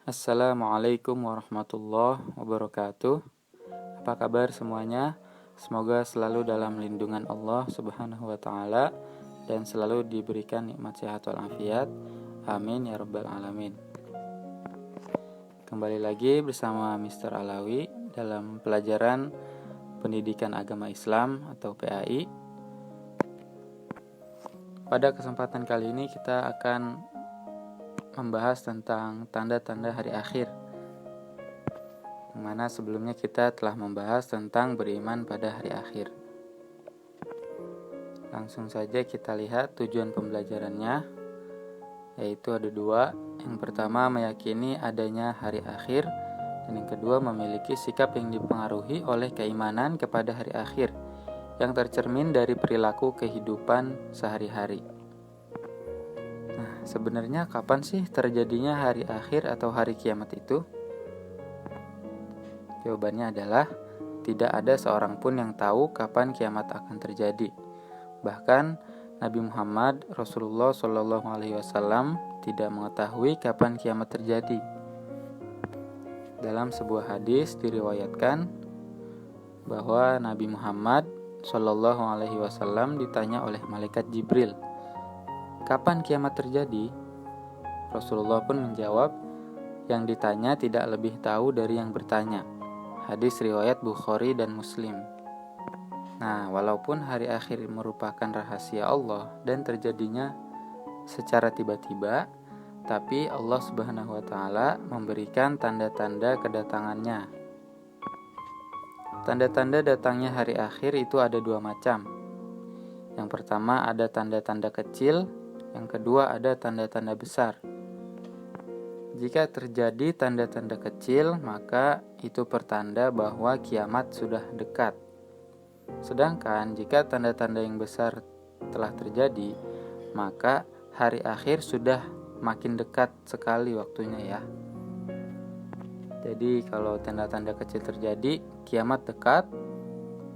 Assalamualaikum warahmatullahi wabarakatuh. Apa kabar semuanya? Semoga selalu dalam lindungan Allah Subhanahu wa taala dan selalu diberikan nikmat sehat walafiat. Amin ya rabbal alamin. Kembali lagi bersama Mr. Alawi dalam pelajaran Pendidikan Agama Islam atau PAI. Pada kesempatan kali ini kita akan membahas tentang tanda-tanda hari akhir, yang mana sebelumnya kita telah membahas tentang beriman pada hari akhir. Langsung saja kita lihat tujuan pembelajarannya, yaitu ada dua. Yang pertama, meyakini adanya hari akhir, dan yang kedua, memiliki sikap yang dipengaruhi oleh keimanan kepada hari akhir yang tercermin dari perilaku kehidupan sehari-hari. Nah, sebenarnya kapan sih terjadinya hari akhir atau hari kiamat itu? Jawabannya adalah tidak ada seorang pun yang tahu kapan kiamat akan terjadi. Bahkan Nabi Muhammad Rasulullah SAW tidak mengetahui kapan kiamat terjadi. Dalam sebuah hadis diriwayatkan bahwa Nabi Muhammad SAW ditanya oleh malaikat Jibril, "Kapan kiamat terjadi?" Rasulullah pun menjawab, "Yang ditanya tidak lebih tahu dari yang bertanya." Hadis riwayat Bukhari dan Muslim. Nah, walaupun hari akhir merupakan rahasia Allah dan terjadinya secara tiba-tiba, tapi Allah Subhanahu wa taala memberikan tanda-tanda kedatangannya. Tanda-tanda datangnya hari akhir itu ada dua macam. Yang pertama ada tanda-tanda kecil, yang kedua ada tanda-tanda besar. Jika terjadi tanda-tanda kecil, maka itu pertanda bahwa kiamat sudah dekat. Sedangkan jika tanda-tanda yang besar telah terjadi, maka hari akhir sudah makin dekat sekali waktunya ya. Jadi kalau tanda-tanda kecil terjadi, kiamat dekat.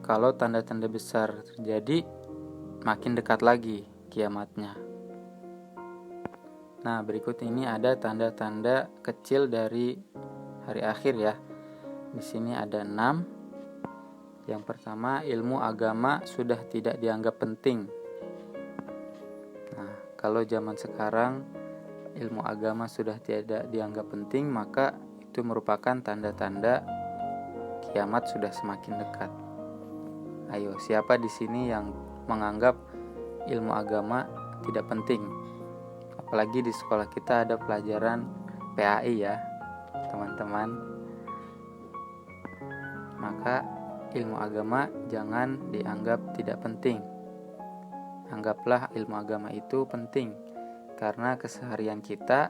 Kalau tanda-tanda besar terjadi, makin dekat lagi kiamatnya. Nah, berikut ini ada tanda-tanda kecil dari hari akhir ya. Di sini ada 6. Yang pertama, ilmu agama sudah tidak dianggap penting. Nah, kalau zaman sekarang ilmu agama sudah tidak dianggap penting, maka itu merupakan tanda-tanda kiamat sudah semakin dekat. Ayo, siapa di sini yang menganggap ilmu agama tidak penting? Apalagi di sekolah kita ada pelajaran PAI ya, teman-teman. Maka ilmu agama jangan dianggap tidak penting. Anggaplah ilmu agama itu penting, karena keseharian kita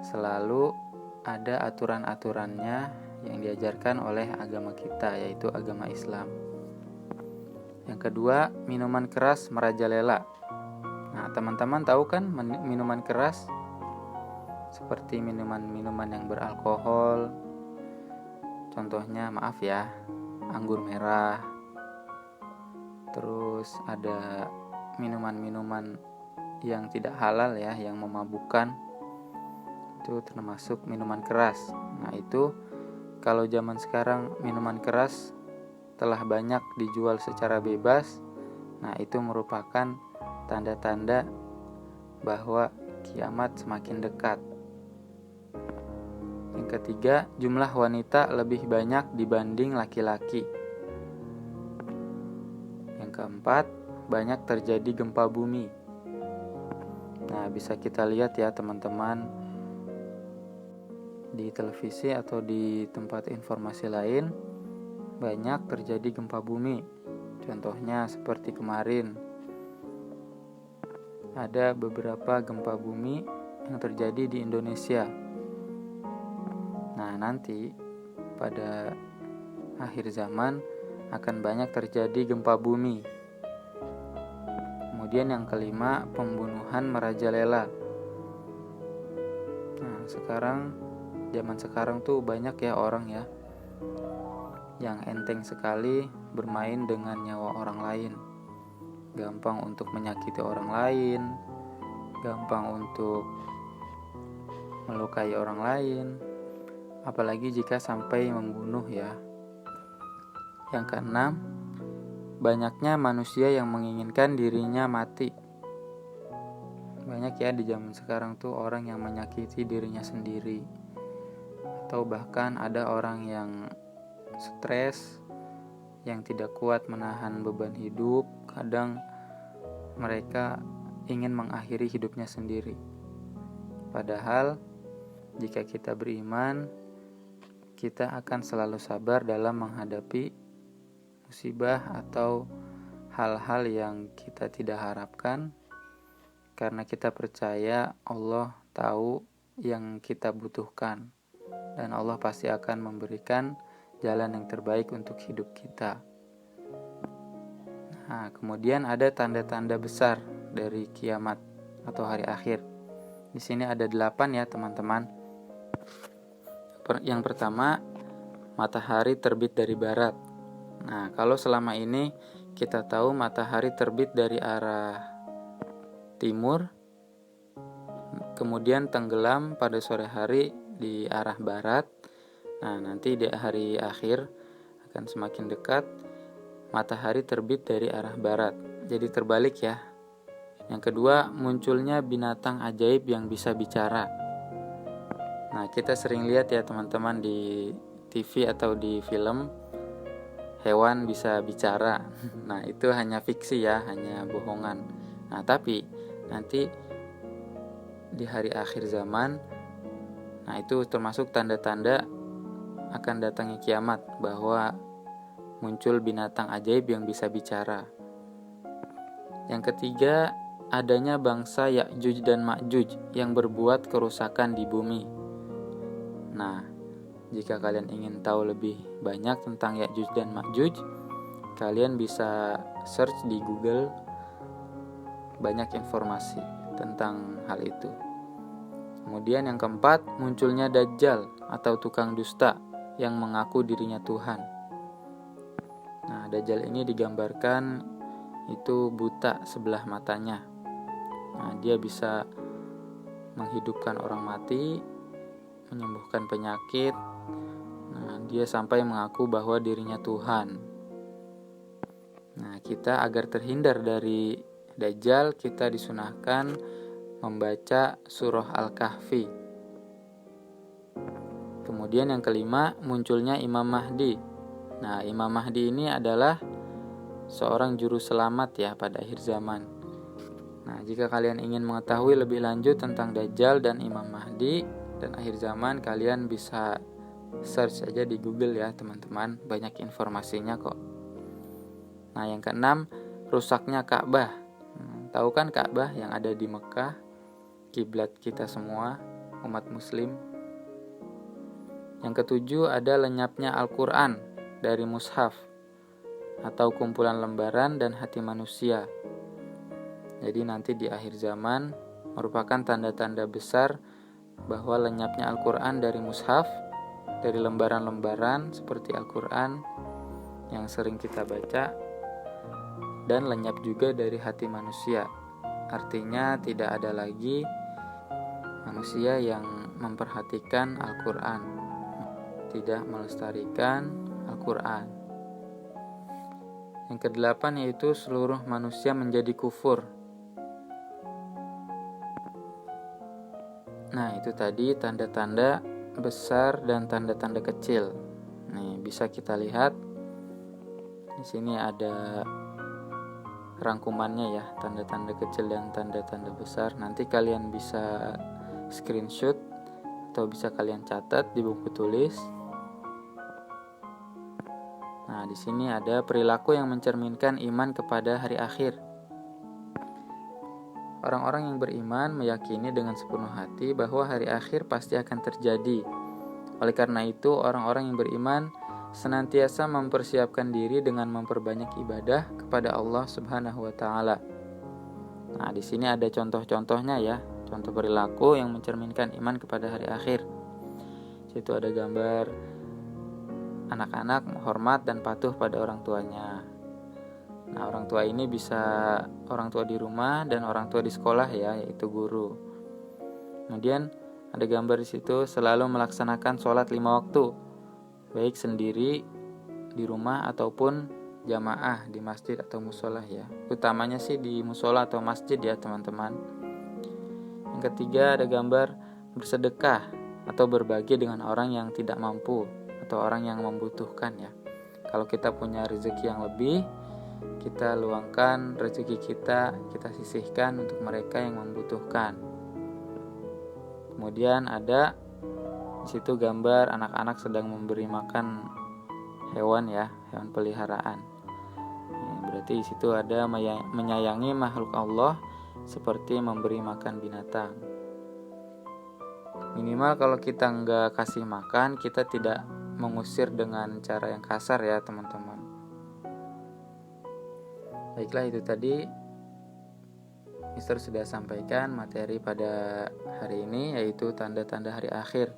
selalu ada aturan-aturannya yang diajarkan oleh agama kita, yaitu agama Islam. Yang kedua, minuman keras merajalela. Nah, teman-teman tahu kan minuman keras? Seperti minuman-minuman yang beralkohol. Contohnya, maaf ya, anggur merah. Terus ada minuman-minuman yang tidak halal ya, yang memabukkan. Itu termasuk minuman keras. Nah, itu kalau zaman sekarang minuman keras telah banyak dijual secara bebas. Nah, itu merupakan tanda-tanda bahwa kiamat semakin dekat. Yang ketiga, jumlah wanita lebih banyak dibanding laki-laki. Yang keempat, banyak terjadi gempa bumi. Nah, bisa kita lihat ya teman-teman, di televisi atau di tempat informasi lain banyak terjadi gempa bumi. Contohnya seperti kemarin ada beberapa gempa bumi yang terjadi di Indonesia. Nah, nanti pada akhir zaman akan banyak terjadi gempa bumi. Kemudian yang kelima, pembunuhan merajalela. Nah, zaman sekarang tuh banyak ya orang ya yang enteng sekali bermain dengan nyawa orang lain. Gampang untuk menyakiti orang lain, gampang untuk melukai orang lain, apalagi jika sampai membunuh ya. Yang keenam, banyaknya manusia yang menginginkan dirinya mati. Banyak ya di zaman sekarang tuh orang yang menyakiti dirinya sendiri, atau bahkan ada orang yang stres, yang tidak kuat menahan beban hidup. Kadang mereka ingin mengakhiri hidupnya sendiri. Padahal jika kita beriman, kita akan selalu sabar dalam menghadapi musibah atau hal-hal yang kita tidak harapkan, karena kita percaya Allah tahu yang kita butuhkan dan Allah pasti akan memberikan jalan yang terbaik untuk hidup kita. Nah, kemudian ada tanda-tanda besar dari kiamat atau hari akhir. Di sini ada 8 ya teman-teman. Yang pertama, matahari terbit dari barat. Nah, kalau selama ini kita tahu matahari terbit dari arah timur, kemudian tenggelam pada sore hari di arah barat. Nah, nanti di hari akhir akan semakin dekat, matahari terbit dari arah barat. Jadi terbalik ya. Yang kedua, munculnya binatang ajaib yang bisa bicara. Nah, kita sering lihat ya teman-teman di TV atau di film, hewan bisa bicara. Nah, itu hanya fiksi ya, hanya bohongan. Nah, tapi nanti di hari akhir zaman, nah itu termasuk tanda-tanda akan datangnya kiamat, bahwa muncul binatang ajaib yang bisa bicara. Yang ketiga, adanya bangsa Ya'juj dan Ma'juj yang berbuat kerusakan di bumi. Nah, jika kalian ingin tahu lebih banyak tentang Ya'juj dan Ma'juj, kalian bisa search di Google, banyak informasi tentang hal itu. Kemudian yang keempat, munculnya Dajjal atau tukang dusta yang mengaku dirinya Tuhan. Nah, Dajjal ini digambarkan itu buta sebelah matanya. Nah, dia bisa menghidupkan orang mati, menyembuhkan penyakit. Nah, dia sampai mengaku bahwa dirinya Tuhan. Nah, kita agar terhindar dari Dajjal, kita disunahkan membaca surah Al-Kahfi. Kemudian yang kelima, munculnya Imam Mahdi. Nah, Imam Mahdi ini adalah seorang juru selamat ya pada akhir zaman. Nah, jika kalian ingin mengetahui lebih lanjut tentang Dajjal dan Imam Mahdi dan akhir zaman, kalian bisa search aja di Google ya teman-teman, banyak informasinya kok. Nah, yang keenam, rusaknya Ka'bah. Tahu kan Ka'bah yang ada di Mekah, kiblat kita semua, umat muslim. Yang ketujuh, ada lenyapnya Al-Quran dari mushaf atau kumpulan lembaran dan hati manusia. Jadi nanti di akhir zaman merupakan tanda-tanda besar bahwa lenyapnya Al-Quran dari mushaf, dari lembaran-lembaran seperti Al-Quran yang sering kita baca, dan lenyap juga dari hati manusia. Artinya tidak ada lagi manusia yang memperhatikan Al-Quran, tidak melestarikan Al-Quran. Yang kedelapan yaitu seluruh manusia menjadi kufur. Nah, itu tadi tanda-tanda besar dan tanda-tanda kecil. Nih, bisa kita lihat di sini ada rangkumannya ya, tanda-tanda kecil dan tanda-tanda besar. Nanti kalian bisa screenshot atau bisa kalian catat di buku tulis. Nah, di sini ada perilaku yang mencerminkan iman kepada hari akhir. Orang-orang yang beriman meyakini dengan sepenuh hati bahwa hari akhir pasti akan terjadi. Oleh karena itu, orang-orang yang beriman senantiasa mempersiapkan diri dengan memperbanyak ibadah kepada Allah Subhanahu wa taala. Nah, di sini ada contoh-contohnya ya, contoh perilaku yang mencerminkan iman kepada hari akhir. Situ ada gambar anak-anak hormat dan patuh pada orang tuanya. Nah, orang tua ini bisa orang tua di rumah dan orang tua di sekolah ya, yaitu guru. Kemudian Ada gambar di situ selalu melaksanakan sholat 5 waktu, baik sendiri di rumah ataupun jamaah di masjid atau musola ya. Utamanya sih di musola atau masjid ya teman-teman. Yang ketiga ada gambar bersedekah atau berbagi dengan orang yang tidak mampu atau orang yang membutuhkan ya. Kalau kita punya rezeki yang lebih, kita luangkan rezeki kita sisihkan untuk mereka yang membutuhkan. Kemudian ada di situ gambar anak-anak sedang memberi makan hewan ya, hewan peliharaan. Berarti di situ ada menyayangi makhluk Allah seperti memberi makan binatang. Minimal kalau kita nggak kasih makan, kita tidak mengusir dengan cara yang kasar ya teman-teman. Baiklah, itu tadi Mister sudah sampaikan materi pada hari ini, yaitu tanda-tanda hari akhir.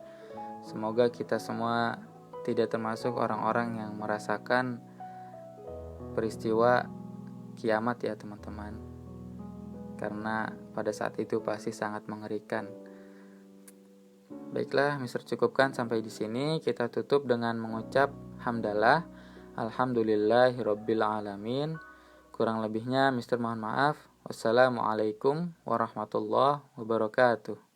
Semoga kita semua tidak termasuk orang-orang yang merasakan peristiwa kiamat ya teman-teman, karena pada saat itu pasti sangat mengerikan. Baiklah, Mister cukupkan sampai di sini. Kita tutup dengan mengucap hamdalah, alhamdulillahirabbil alamin. Kurang lebihnya Mister mohon maaf. Wassalamualaikum warahmatullahi wabarakatuh.